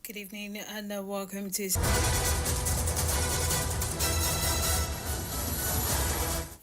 Good evening and welcome to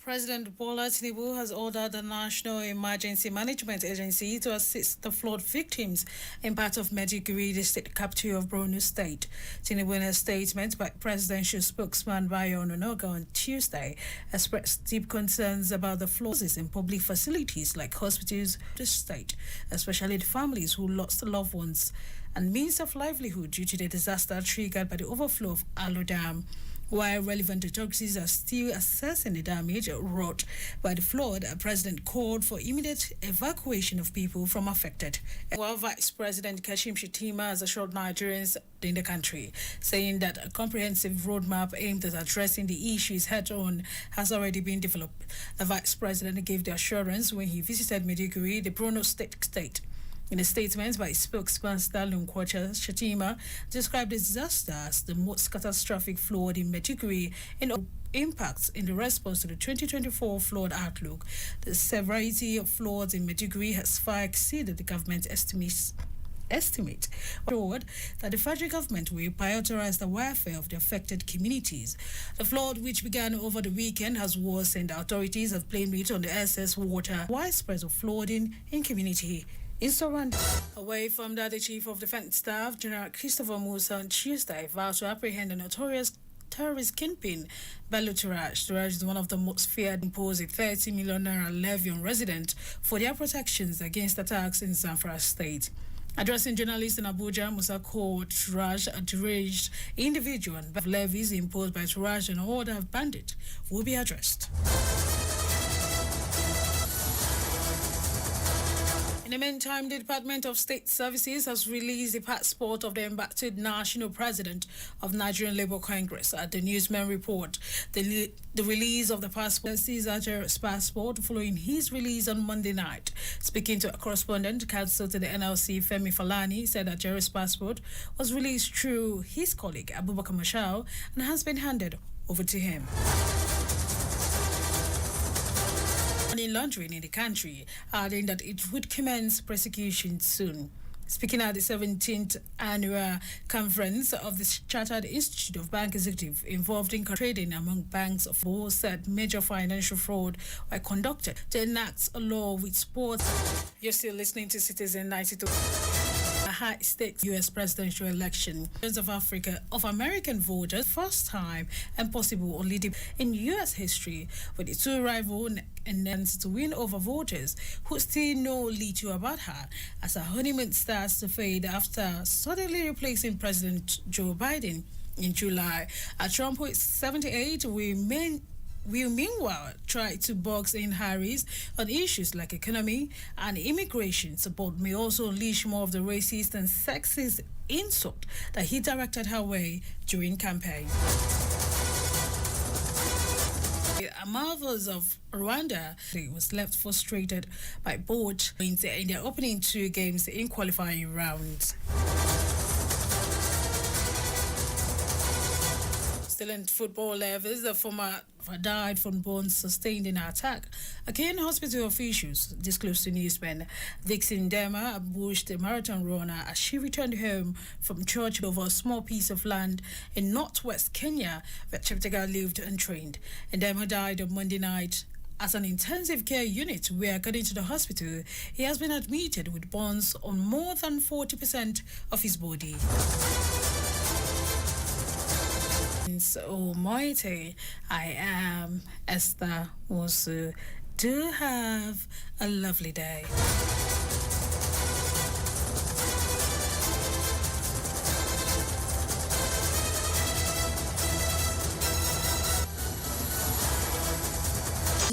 President Bola Tinubu has ordered the National Emergency Management Agency to assist the flood victims in part of Maiduguri, the state capital of Borno State. Tinubu, in a statement by presidential spokesman Bayo Ononoga on Tuesday, expressed deep concerns about the floods in public facilities like hospitals in the state, especially the families who lost loved ones and means of livelihood due to the disaster triggered by the overflow of Alo Dam. While relevant authorities are still assessing the damage wrought by the flood, the president called for immediate evacuation of people from affected. While Vice President Kashim Shettima has assured Nigerians in the country, saying that a comprehensive roadmap aimed at addressing the issues head-on has already been developed. The Vice President gave the assurance when he visited Maiduguri, the Borno state. In a statement by spokesman Stalin Kwacha, Shettima described the disaster as the most catastrophic flood in Maiduguri and impacts in the response to the 2024 flood outlook. The severity of floods in Maiduguri has far exceeded the government's estimate assured that the federal government will prioritize the welfare of the affected communities. The flood, which began over the weekend, has worsened. Authorities have blamed it on the excess water, widespread of flooding in community. In surrender. Away from that, the Chief of Defense Staff, General Christopher Musa, on Tuesday vowed to apprehend a notorious terrorist kingpin, Bello Turaj. Turaj is one of the most feared, imposed a 30 million naira levy on residents for their protections against attacks in Zamfara State. Addressing journalists in Abuja, Musa called Turaj a deranged individual, and levies imposed by Turaj and order of bandit will be addressed. In the meantime, the Department of State Services has released the passport of the embattled national president of Nigerian Labour Congress. At the Newsman report, the release of the passport sees Ajay's passport following his release on Monday night. Speaking to a correspondent, counsel to the NLC, Femi Falani, said Ajay's passport was released through his colleague, Abubakar Mashau, and has been handed over to him. Money laundering in the country, adding that it would commence prosecution soon. Speaking at the 17th annual conference of the Chartered Institute of Bank Executive involved in trading among banks of all said major financial fraud were conducted to enact a law with sports. You're still listening to Citizen 92. A high-stakes U.S. presidential election of American voters, first time and possible only in U.S. history, with the two rival and to win over voters who still know little about her as her honeymoon starts to fade after suddenly replacing President Joe Biden in July. Trump, who is 78, will meanwhile try to box in Harris on issues like economy and immigration support, may also unleash more of the racist and sexist insult that he directed her way during campaign. The Marvels of Rwanda was left frustrated by both in their opening two games in qualifying rounds. Still in football levels, the former died from burns sustained in an attack. Again, hospital officials disclosed to Newsman. Dixon Dema ambushed the marathon runner as she returned home from church over a small piece of land in northwest Kenya where Cheptegei lived and trained. And Dema died on Monday night at an intensive care unit where, according to the hospital, he has been admitted with burns on more than 40% of his body. Almighty, I am Esther Wosu. Do have a lovely day.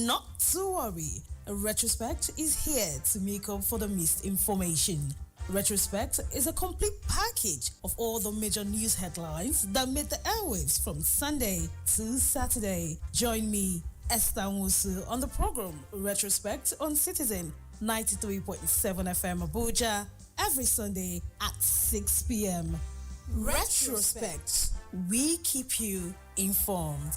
Not to worry, a retrospect is here to make up for the missed information. Retrospect is a complete package of all the major news headlines that made the airwaves from Sunday to Saturday. Join me, Esther Musu, on the program Retrospect on Citizen 93.7 FM Abuja every Sunday at 6 p.m. Retrospect, we keep you informed.